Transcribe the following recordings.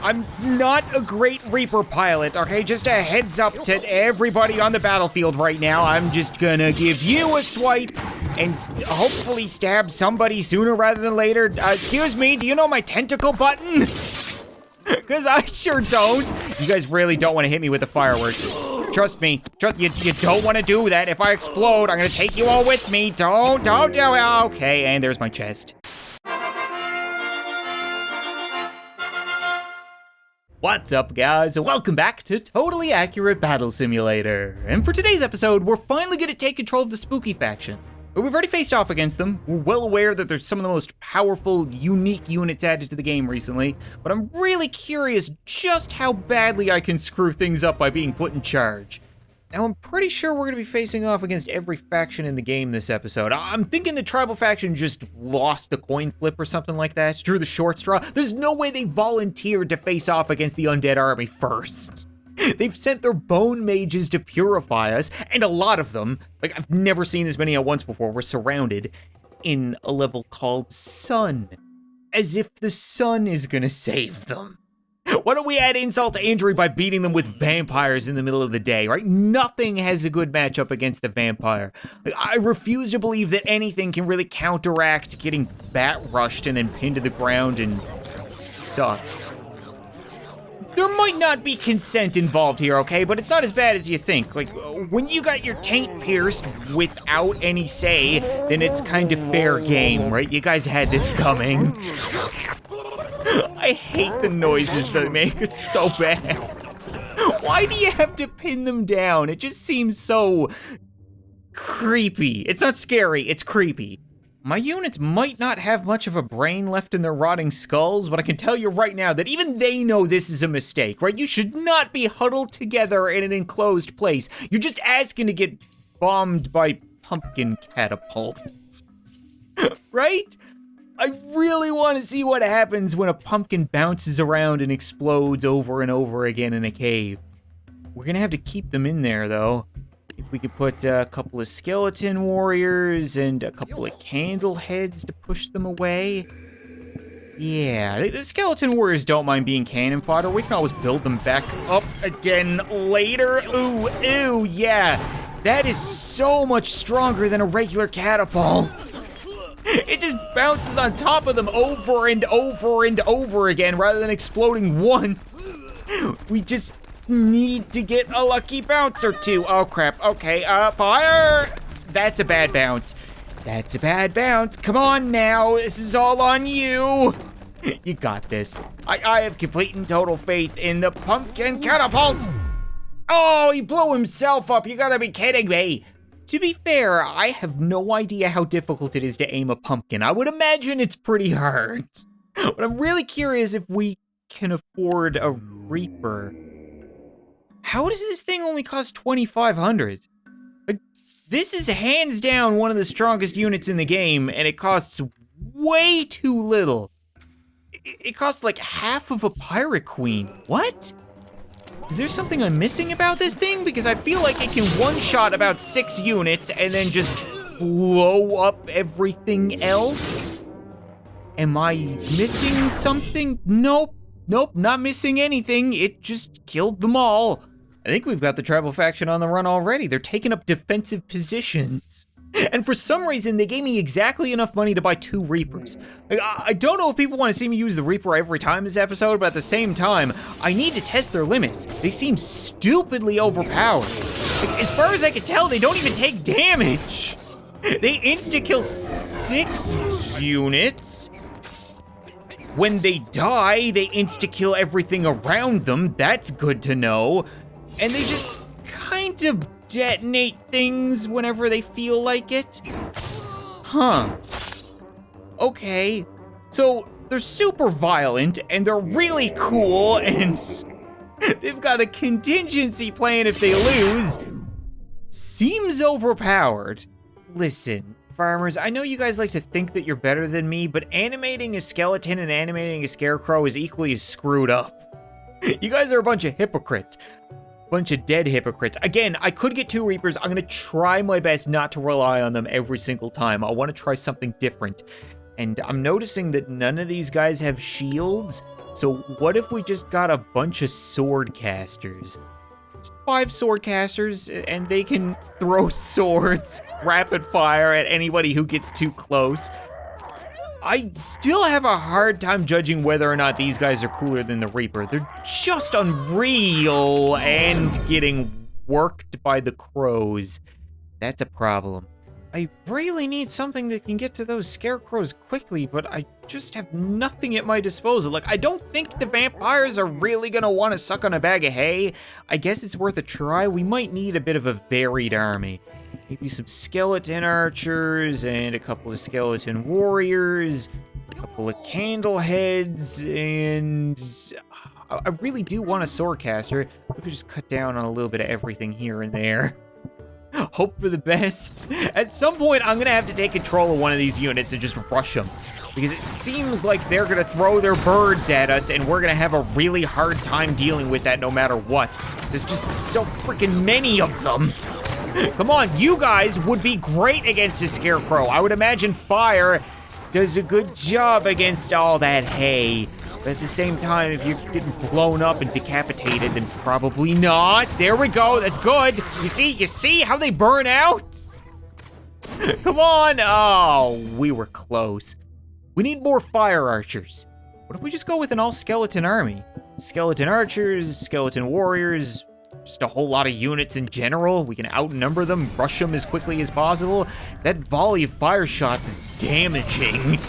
I'm not a great Reaper pilot, okay? Just a heads up to everybody on the battlefield right now. I'm just gonna give you a swipe and hopefully stab somebody sooner rather than later. Excuse me, do you know my tentacle button? Because I sure don't. You guys really don't want to hit me with the fireworks. Trust me, you don't want to do that. If I explode, I'm gonna take you all with me. Don't do it. Okay, and there's my chest. What's up, guys? Welcome back to Totally Accurate Battle Simulator. And for today's episode, we're finally gonna take control of the Spooky faction. We've already faced off against them. We're well aware that there's some of the most powerful, unique units added to the game recently, but I'm really curious just how badly I can screw things up by being put in charge. Now, I'm pretty sure we're gonna be facing off against every faction in the game this episode. I'm thinking the tribal faction just lost the coin flip or something like that, drew the short straw. There's no way they volunteered to face off against the undead army first. They've sent their bone mages to purify us, and a lot of them, like I've never seen this many at once before, were surrounded in a level called Sun. As if the sun is gonna save them. Why don't we add insult to injury by beating them with vampires in the middle of the day, right? Nothing has a good matchup against the vampire. I refuse to believe that anything can really counteract getting bat rushed and then pinned to the ground and sucked. There might not be consent involved here, okay? But it's not as bad as you think. Like, when you got your taint pierced without any say, then it's kind of fair game, right? You guys had this coming. I hate the noises they make, it's so bad. Why do you have to pin them down? It just seems so creepy. It's not scary, it's creepy. My units might not have much of a brain left in their rotting skulls, but I can tell you right now that even they know this is a mistake, right? You should not be huddled together in an enclosed place. You're just asking to get bombed by pumpkin catapults, right? I really want to see what happens when a pumpkin bounces around and explodes over and over again in a cave. We're gonna have to keep them in there, though. If we could put a couple of skeleton warriors and a couple of candle heads to push them away. Yeah, the skeleton warriors don't mind being cannon fodder. We can always build them back up again later. Ooh, yeah. That is so much stronger than a regular catapult. It just bounces on top of them over and over and over again rather than exploding once. We just need to get a lucky bounce or two. Oh crap, okay, fire! That's a bad bounce. That's a bad bounce. Come on now, this is all on you. You got this. I have complete and total faith in the pumpkin catapult. Oh, he blew himself up, you gotta be kidding me. To be fair, I have no idea how difficult it is to aim a pumpkin. I would imagine it's pretty hard. But I'm really curious if we can afford a Reaper. How does this thing only cost 2,500? Like, this is hands down one of the strongest units in the game, and it costs way too little. It costs like half of a Pirate Queen. What? Is there something I'm missing about this thing? Because I feel like it can one-shot about 6 units and then just blow up everything else. Am I missing something? Nope, not missing anything. It just killed them all. I think we've got the tribal faction on the run already. They're taking up defensive positions. And for some reason, they gave me exactly enough money to buy 2 Reapers. I don't know if people want to see me use the Reaper every time this episode, but at the same time, I need to test their limits. They seem stupidly overpowered. As far as I can tell, they don't even take damage. They insta-kill 6 units. When they die, they insta-kill everything around them. That's good to know. And they just kind of detonate things whenever they feel like it. Huh. Okay. So they're super violent and they're really cool and they've got a contingency plan if they lose. Seems overpowered. Listen, farmers, I know you guys like to think that you're better than me, but animating a skeleton and animating a scarecrow is equally as screwed up. You guys are a bunch of hypocrites. Bunch of dead hypocrites. Again, I could get 2 Reapers. I'm gonna try my best not to rely on them every single time. I wanna try something different. And I'm noticing that none of these guys have shields. So what if we just got a bunch of sword casters? 5 sword casters, and they can throw swords rapid fire at anybody who gets too close. I still have a hard time judging whether or not these guys are cooler than the Reaper. They're just unreal and getting worked by the crows. That's a problem. I really need something that can get to those scarecrows quickly, but I just have nothing at my disposal. Like, I don't think the vampires are really gonna wanna suck on a bag of hay. I guess it's worth a try. We might need a bit of a varied army. Maybe some skeleton archers and a couple of skeleton warriors, a couple of candle heads, and I really do want a sword caster. We could just cut down on a little bit of everything here and there. Hope for the best. At some point, I'm gonna have to take control of one of these units and just rush them, because it seems like they're gonna throw their birds at us and we're gonna have a really hard time dealing with that no matter what. There's just so freaking many of them. Come on, you guys would be great against a scarecrow. I would imagine fire does a good job against all that hay. But at the same time, if you're getting blown up and decapitated, then probably not. There we go, that's good. You see how they burn out? Come on, oh, we were close. We need more fire archers. What if we just go with an all skeleton army? Skeleton archers, skeleton warriors, just a whole lot of units in general. We can outnumber them, rush them as quickly as possible. That volley of fire shots is damaging.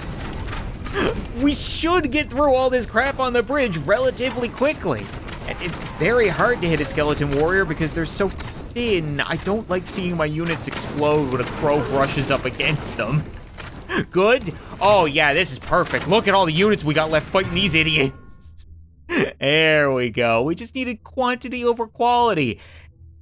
We should get through all this crap on the bridge relatively quickly. It's very hard to hit a skeleton warrior because they're so thin. I don't like seeing my units explode when a crow brushes up against them. Good? Oh yeah, this is perfect. Look at all the units we got left fighting these idiots. There we go. We just needed quantity over quality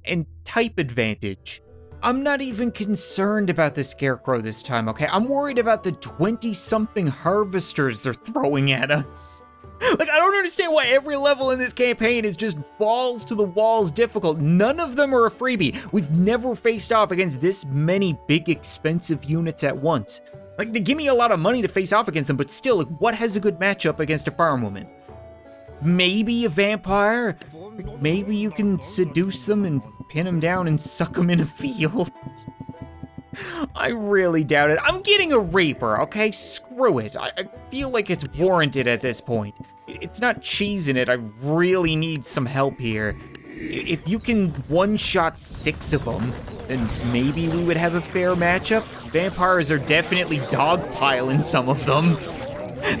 and type advantage. I'm not even concerned about the scarecrow this time, okay? I'm worried about the 20-something harvesters they're throwing at us. Like, I don't understand why every level in this campaign is just balls to the walls difficult. None of them are a freebie. We've never faced off against this many big, expensive units at once. Like, they give me a lot of money to face off against them, but still, like, what has a good matchup against a farm woman? Maybe a vampire? Maybe you can seduce them and pin them down and suck them in a field. I really doubt it. I'm getting a Reaper, okay? Screw it. I feel like it's warranted at this point. It's not cheesing it. I really need some help here. If you can one-shot 6 of them, then maybe we would have a fair matchup. Vampires are definitely dogpiling some of them.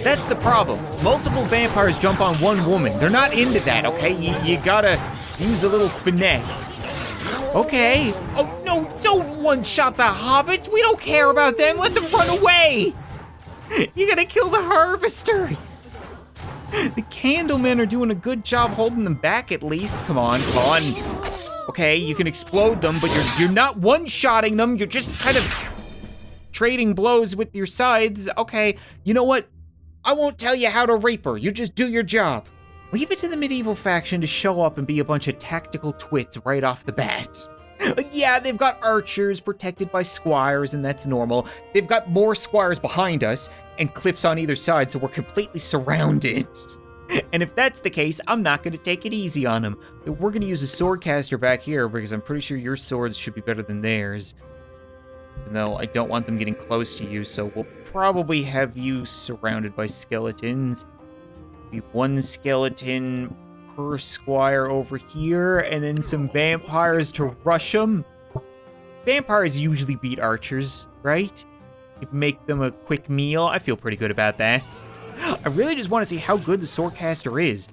That's the problem. Multiple vampires jump on one woman. They're not into that, okay? You gotta use a little finesse. Okay. Oh, no, don't one-shot the hobbits. We don't care about them. Let them run away. You gotta kill the harvesters. The Candlemen are doing a good job holding them back at least. Come on, come on. Okay, you can explode them, but you're not one-shotting them. You're just kind of trading blows with your sides. Okay, you know what? I won't tell you how to Reaper. You just do your job. Leave it to the medieval faction to show up and be a bunch of tactical twits right off the bat. Like, yeah, they've got archers protected by squires, and that's normal. They've got more squires behind us and cliffs on either side, so we're completely surrounded. And if that's the case, I'm not gonna take it easy on them. We're gonna use a swordcaster back here because I'm pretty sure your swords should be better than theirs. Even though I don't want them getting close to you, so we'll probably have you surrounded by skeletons. Be one skeleton per squire over here, and then some vampires to rush them. Vampires usually beat archers, right? You make them a quick meal. I feel pretty good about that. I really just want to see how good the swordcaster is.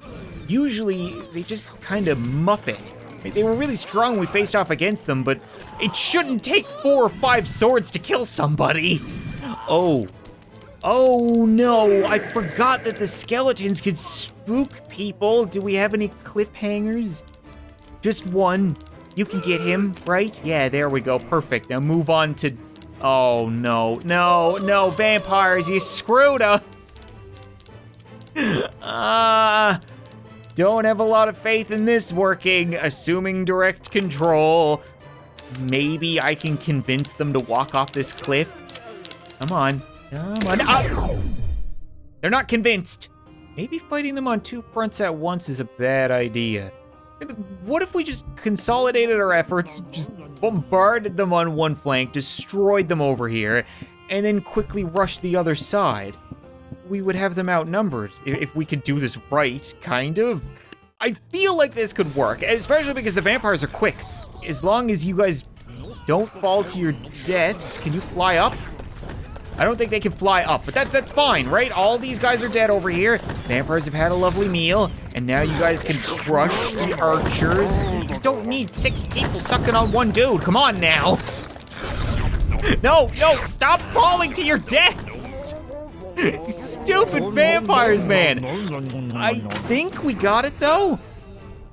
Usually, they just kind of muff it. They were really strong when we faced off against them, but it shouldn't take 4 or 5 swords to kill somebody. Oh. Oh no, I forgot that the skeletons could spook people. Do we have any cliffhangers? Just one. You can get him, right? Yeah, there we go, perfect. Now move on to, oh no, no, no, vampires, you screwed us. Don't have a lot of faith in this working, assuming direct control. Maybe I can convince them to walk off this cliff. Come on. Come on. Oh! They're not convinced. maybe fighting them on 2 fronts at once is a bad idea. What if we just consolidated our efforts, just bombarded them on one flank, destroyed them over here, and then quickly rushed the other side? We would have them outnumbered, if we could do this right, kind of. I feel like this could work, especially because the vampires are quick. As long as you guys don't fall to your deaths. Can you fly up? I don't think they can fly up, but that's fine, right? All these guys are dead over here. Vampires have had a lovely meal, and now you guys can crush the archers. You just don't need 6 people sucking on one dude. Come on now. No, stop falling to your deaths. Stupid vampires, man. I think we got it though.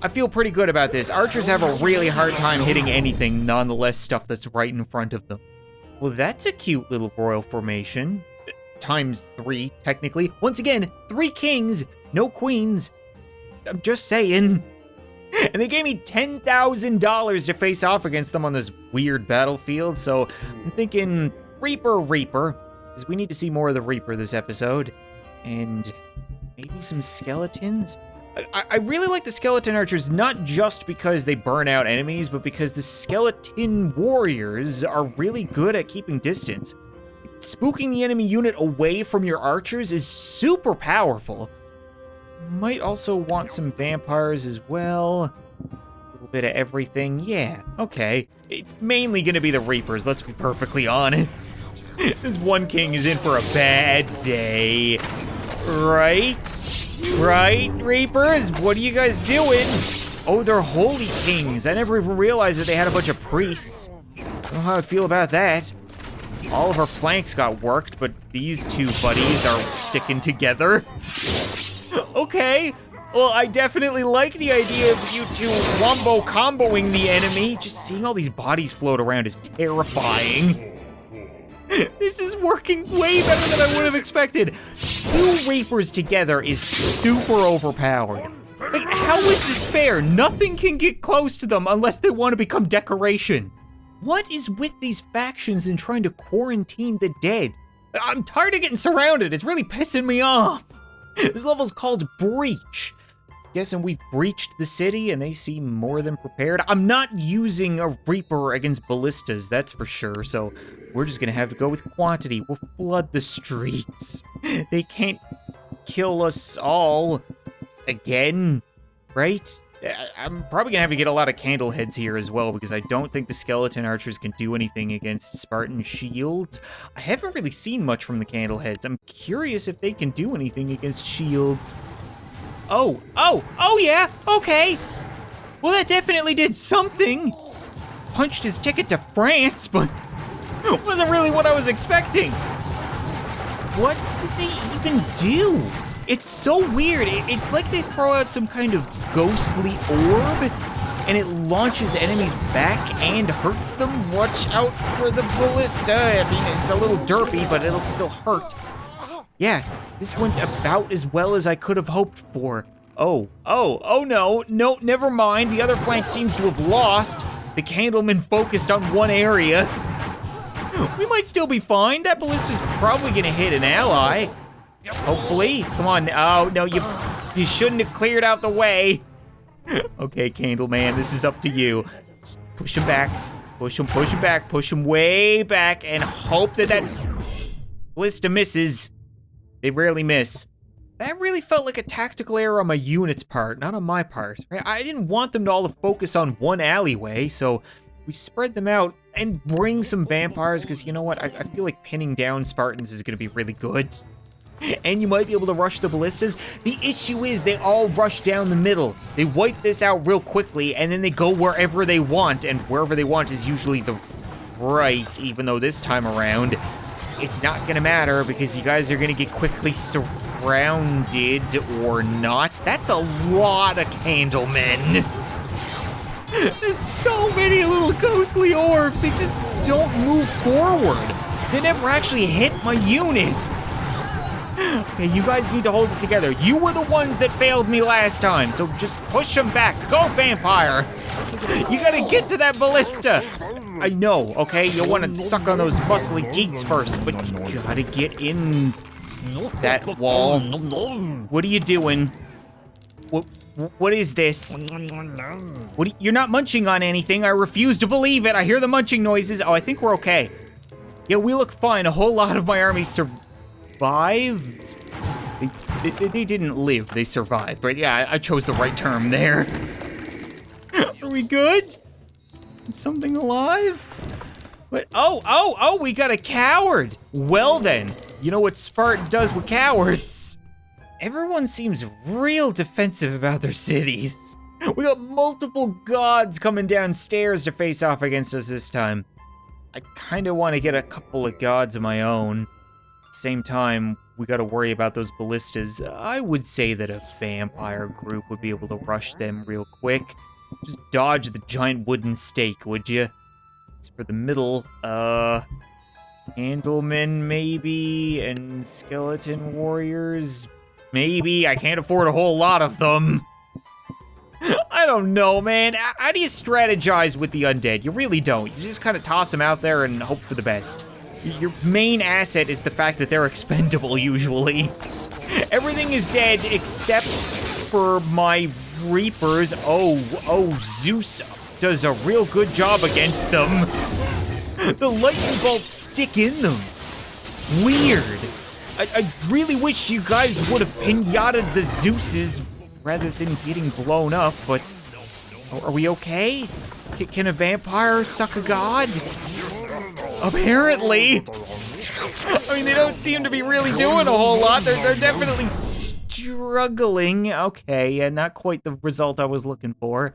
I feel pretty good about this. Archers have a really hard time hitting anything, nonetheless stuff that's right in front of them. Well, that's a cute little royal formation. Times 3, technically. Once again, 3 kings, no queens. I'm just saying. And they gave me $10,000 to face off against them on this weird battlefield, so I'm thinking Reaper, because we need to see more of the Reaper this episode. And maybe some skeletons? I really like the skeleton archers, not just because they burn out enemies, but because the skeleton warriors are really good at keeping distance. Spooking the enemy unit away from your archers is super powerful. Might also want some vampires as well. A little bit of everything, yeah, okay. It's mainly gonna be the Reapers, let's be perfectly honest. This one king is in for a bad day. Right, Reapers? What are you guys doing? Oh, they're holy kings. I never even realized that they had a bunch of priests. I don't know how I feel about that. All of our flanks got worked, but these 2 buddies are sticking together. Okay, well, I definitely like the idea of you 2 comboing the enemy. Just seeing all these bodies float around is terrifying. This is working way better than I would have expected. 2 Reapers together is super overpowered. Like, how is this fair? Nothing can get close to them unless they want to become decoration. What is with these factions and trying to quarantine the dead? I'm tired of getting surrounded. It's really pissing me off. This level's called Breach. Guessing we've breached the city and they seem more than prepared. I'm not using a Reaper against ballistas, that's for sure, so we're just gonna have to go with quantity. We'll flood the streets. They can't kill us all again, right? I'm probably gonna have to get a lot of candle heads here as well because I don't think the skeleton archers can do anything against Spartan shields. I haven't really seen much from the candle heads. I'm curious if they can do anything against shields. Oh yeah, okay. Well, that definitely did something. Punched his ticket to France, but it wasn't really what I was expecting. What did they even do? It's so weird. It's like they throw out some kind of ghostly orb and it launches enemies back and hurts them. Watch out for the ballista. I mean, it's a little derpy, but it'll still hurt. Yeah, this went about as well as I could have hoped for. Oh no, never mind. The other flank seems to have lost. The Candlemen focused on one area. We might still be fine. That ballista's probably gonna hit an ally. Hopefully, come on. Oh no, you shouldn't have cleared out the way. Okay, Candleman, this is up to you. Just push him back, push him back, push him way back, and hope that ballista misses. They rarely miss. That really felt like a tactical error on my unit's part, not on my part. I didn't want them to all focus on one alleyway, so we spread them out and bring some vampires, because you know what? I feel like pinning down Spartans is gonna be really good. And you might be able to rush the ballistas. The issue is they all rush down the middle. They wipe this out real quickly, and then they go wherever they want, and wherever they want is usually the right, even though this time around, it's not gonna matter because you guys are gonna get quickly surrounded or not. That's a lot of Candlemen. There's so many little ghostly orbs. They just don't move forward. They never actually hit my units. Okay, you guys need to hold it together. You were the ones that failed me last time, so just push them back. Go, vampire. You gotta get to that ballista. I know, okay? You'll want to suck on those muscly geeks first, but you gotta get in that wall. What are you doing? What is this? You're not munching on anything. I refuse to believe it. I hear the munching noises. Oh, I think we're okay. Yeah, we look fine. A whole lot of my army survived. They didn't live, they survived. But yeah, I chose the right term there. Are we good? Is something alive? What? Oh, we got a coward. Well then, you know what Spartan does with cowards. Everyone seems real defensive about their cities. We got multiple gods coming downstairs to face off against us this time. I kinda wanna get a couple of gods of my own. Same time, we gotta worry about those ballistas. I would say that a vampire group would be able to rush them real quick. Just dodge the giant wooden stake, would you? As for the middle, Candlemen maybe, and skeleton warriors, maybe. I can't afford a whole lot of them. I don't know, man. How do you strategize with the undead? You really don't. You just kind of toss them out there and hope for the best. Your main asset is the fact that they're expendable, usually. Everything is dead except for my Reapers. Oh, Zeus does a real good job against them. The lightning bolts stick in them. Weird. I really wish you guys would have pinataed the Zeuses rather than getting blown up, but are we okay? Can a vampire suck a god? Apparently. I mean, they don't seem to be really doing a whole lot. They're definitely struggling. Okay, yeah, not quite the result I was looking for.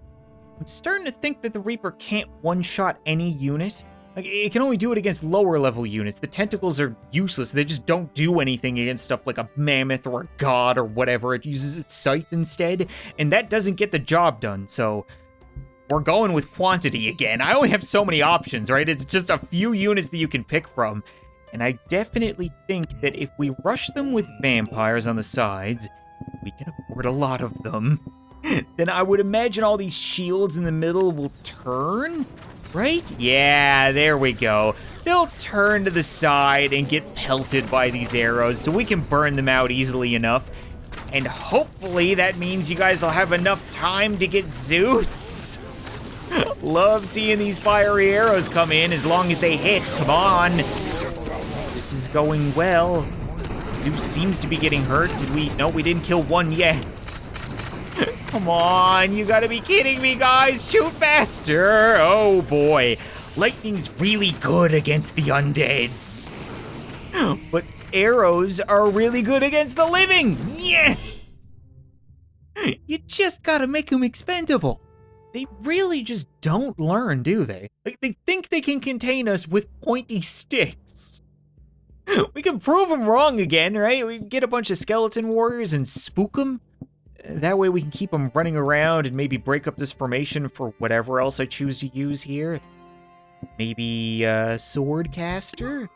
I'm starting to think that the Reaper can't one-shot any unit. Like, it can only do it against lower level units. The tentacles are useless. They just don't do anything against stuff like a mammoth or a god or whatever. It uses its scythe instead, and that doesn't get the job done, so we're going with quantity again. I only have so many options, right? It's just a few units that you can pick from, and I definitely think that if we rush them with vampires on the sides, we can afford a lot of them. Then I would imagine all these shields in the middle will turn, right? Yeah, there we go. They'll turn to the side and get pelted by these arrows, so we can burn them out easily enough. And hopefully that means you guys will have enough time to get Zeus. Love seeing these fiery arrows come in as long as they hit. Come on. This is going well. Zeus seems to be getting hurt. No, we didn't kill one yet. Come on, you gotta be kidding me, guys. Shoot faster. Oh boy. Lightning's really good against the undeads. But arrows are really good against the living. Yes! You just gotta make them expendable. They really just don't learn, do they? Like, they think they can contain us with pointy sticks. We can prove them wrong again, right? We can get a bunch of skeleton warriors and spook them. That way we can keep them running around and maybe break up this formation for whatever else I choose to use here. Maybe sword caster?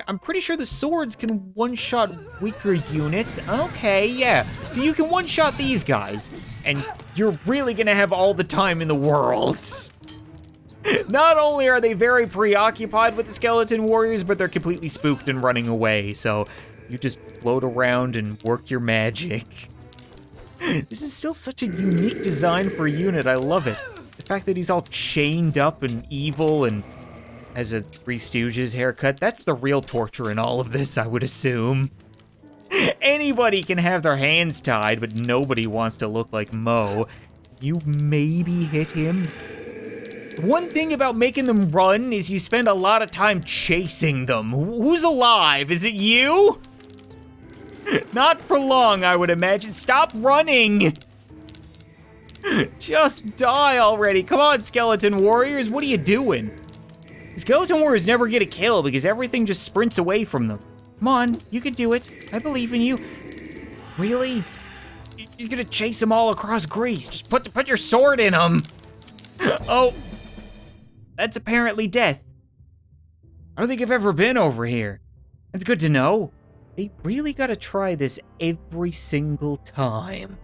I'm pretty sure the swords can one-shot weaker units. Okay, yeah. So you can one-shot these guys, and you're really gonna have all the time in the world. Not only are they very preoccupied with the skeleton warriors, but they're completely spooked and running away, so you just float around and work your magic. This is still such a unique design for a unit, I love it. The fact that he's all chained up and evil and has a Three Stooges haircut, that's the real torture in all of this, I would assume. Anybody can have their hands tied, but nobody wants to look like Mo. You maybe hit him. One thing about making them run is you spend a lot of time chasing them. Who's alive? Is it you? Not for long, I would imagine. Stop running! Just die already. Come on, skeleton warriors, what are you doing? Skeleton warriors never get a kill because everything just sprints away from them. Come on, you can do it. I believe in you. Really? You're gonna chase them all across Greece. Just put your sword in them. Oh, that's apparently death. I don't think I've ever been over here. That's good to know. They really gotta try this every single time.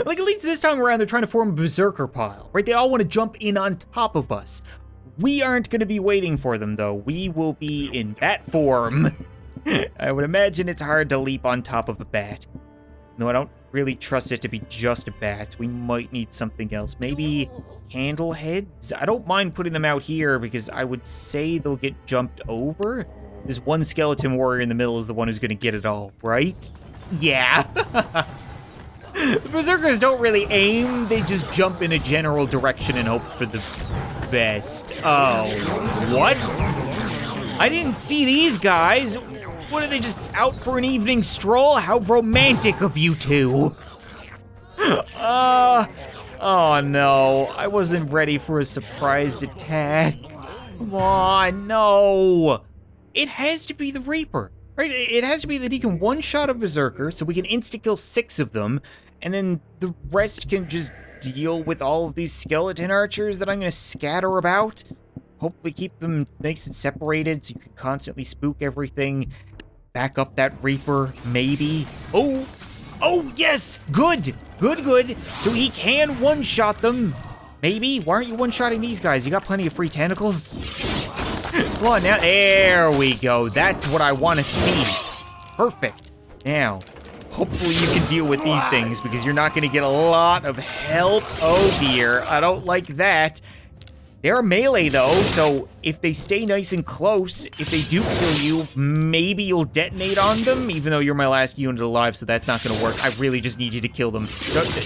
Like, at least this time around, they're trying to form a berserker pile, right? They all wanna jump in on top of us. We aren't gonna be waiting for them, though. We will be in bat form. I would imagine it's hard to leap on top of a bat. No, I don't really trust it to be just a bat. We might need something else. Maybe candle heads? I don't mind putting them out here because I would say they'll get jumped over. This one skeleton warrior in the middle is the one who's gonna get it all, right? Yeah. The berserkers don't really aim, they just jump in a general direction and hope for the best. Oh, what? I didn't see these guys. What, are they just out for an evening stroll? How romantic of you two. Oh no, I wasn't ready for a surprised attack. Come on, no. It has to be the Reaper, right? It has to be that he can one-shot a berserker, so we can insta-kill 6 of them, and then the rest can just deal with all of these skeleton archers that I'm gonna scatter about. Hopefully keep them nice and separated so you can constantly spook everything. Back up that Reaper, maybe. Oh, yes, good. So he can one-shot them, maybe. Why aren't you one-shotting these guys? You got plenty of free tentacles. Come on now, there we go. That's what I wanna see. Perfect. Now, hopefully you can deal with these things because you're not gonna get a lot of help. Oh dear, I don't like that. They're melee though, so if they stay nice and close, if they do kill you, maybe you'll detonate on them, even though you're my last unit alive, so that's not gonna work. I really just need you to kill them.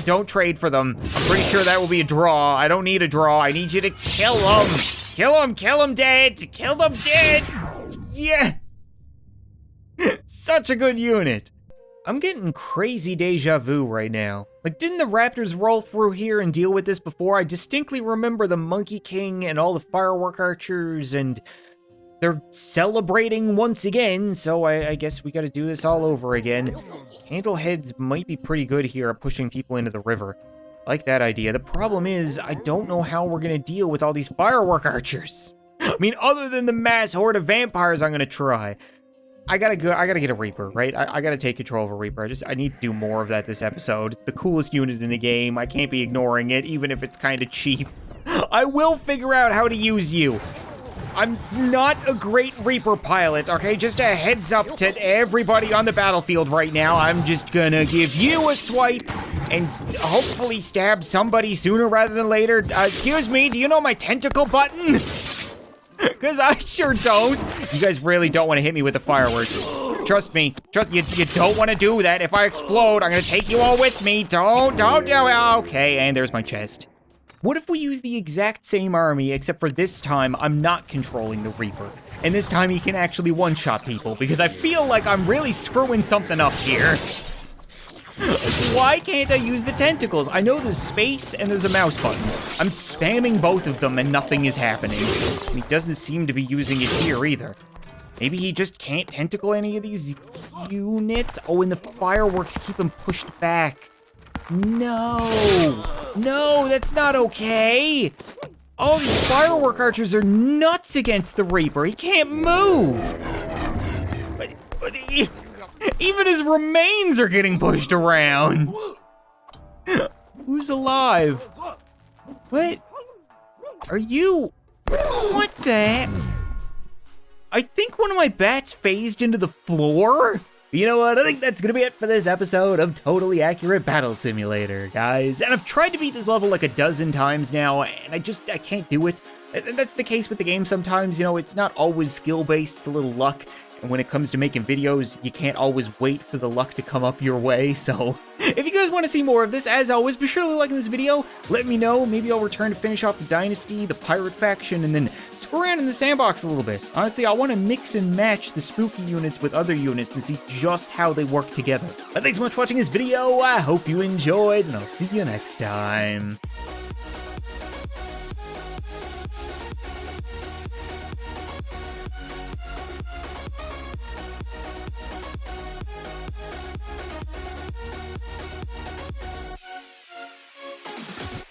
Don't trade for them. I'm pretty sure that will be a draw. I don't need a draw. I need you to kill them. Kill them dead. Kill them dead. Yes. Such a good unit. I'm getting crazy deja vu right now. Like, didn't the Raptors roll through here and deal with this before? I distinctly remember the Monkey King and all the firework archers, and they're celebrating once again, so I guess we gotta do this all over again. Candleheads might be pretty good here at pushing people into the river. I like that idea. The problem is, I don't know how we're gonna deal with all these firework archers. I mean, other than the mass horde of vampires I'm gonna try. I gotta get a Reaper, right? I gotta take control of a Reaper. I need to do more of that this episode. It's the coolest unit in the game. I can't be ignoring it, even if it's kind of cheap. I will figure out how to use you. I'm not a great Reaper pilot, okay? Just a heads up to everybody on the battlefield right now. I'm just gonna give you a swipe and hopefully stab somebody sooner rather than later. Excuse me, do you know my tentacle button? Because I sure don't. You guys really don't want to hit me with the fireworks. Trust me. You don't want to do that. If I explode, I'm going to take you all with me. Don't do it. Okay, and there's my chest. What if we use the exact same army, except for this time, I'm not controlling the Reaper. And this time he can actually one-shot people, because I feel like I'm really screwing something up here. Why can't I use the tentacles? I know there's space and there's a mouse button. I'm spamming both of them and nothing is happening. And he doesn't seem to be using it here either. Maybe he just can't tentacle any of these units? Oh, and the fireworks keep him pushed back. No, that's not okay. All these firework archers are nuts against the Reaper. He can't move. Even his remains are getting pushed around. Who's alive? What? Are you? What the heck? I think one of my bats phased into the floor. You know what? I think that's gonna be it for this episode of Totally Accurate Battle Simulator, guys. And I've tried to beat this level like a dozen times now, and I can't do it. And that's the case with the game sometimes. You know, it's not always skill-based, it's a little luck. And when it comes to making videos, you can't always wait for the luck to come up your way. So if you guys want to see more of this, as always, be sure to like this video. Let me know. Maybe I'll return to finish off the Dynasty, the Pirate faction, and then screw around in the sandbox a little bit. Honestly, I want to mix and match the spooky units with other units and see just how they work together. But thanks so much for watching this video. I hope you enjoyed, and I'll see you next time.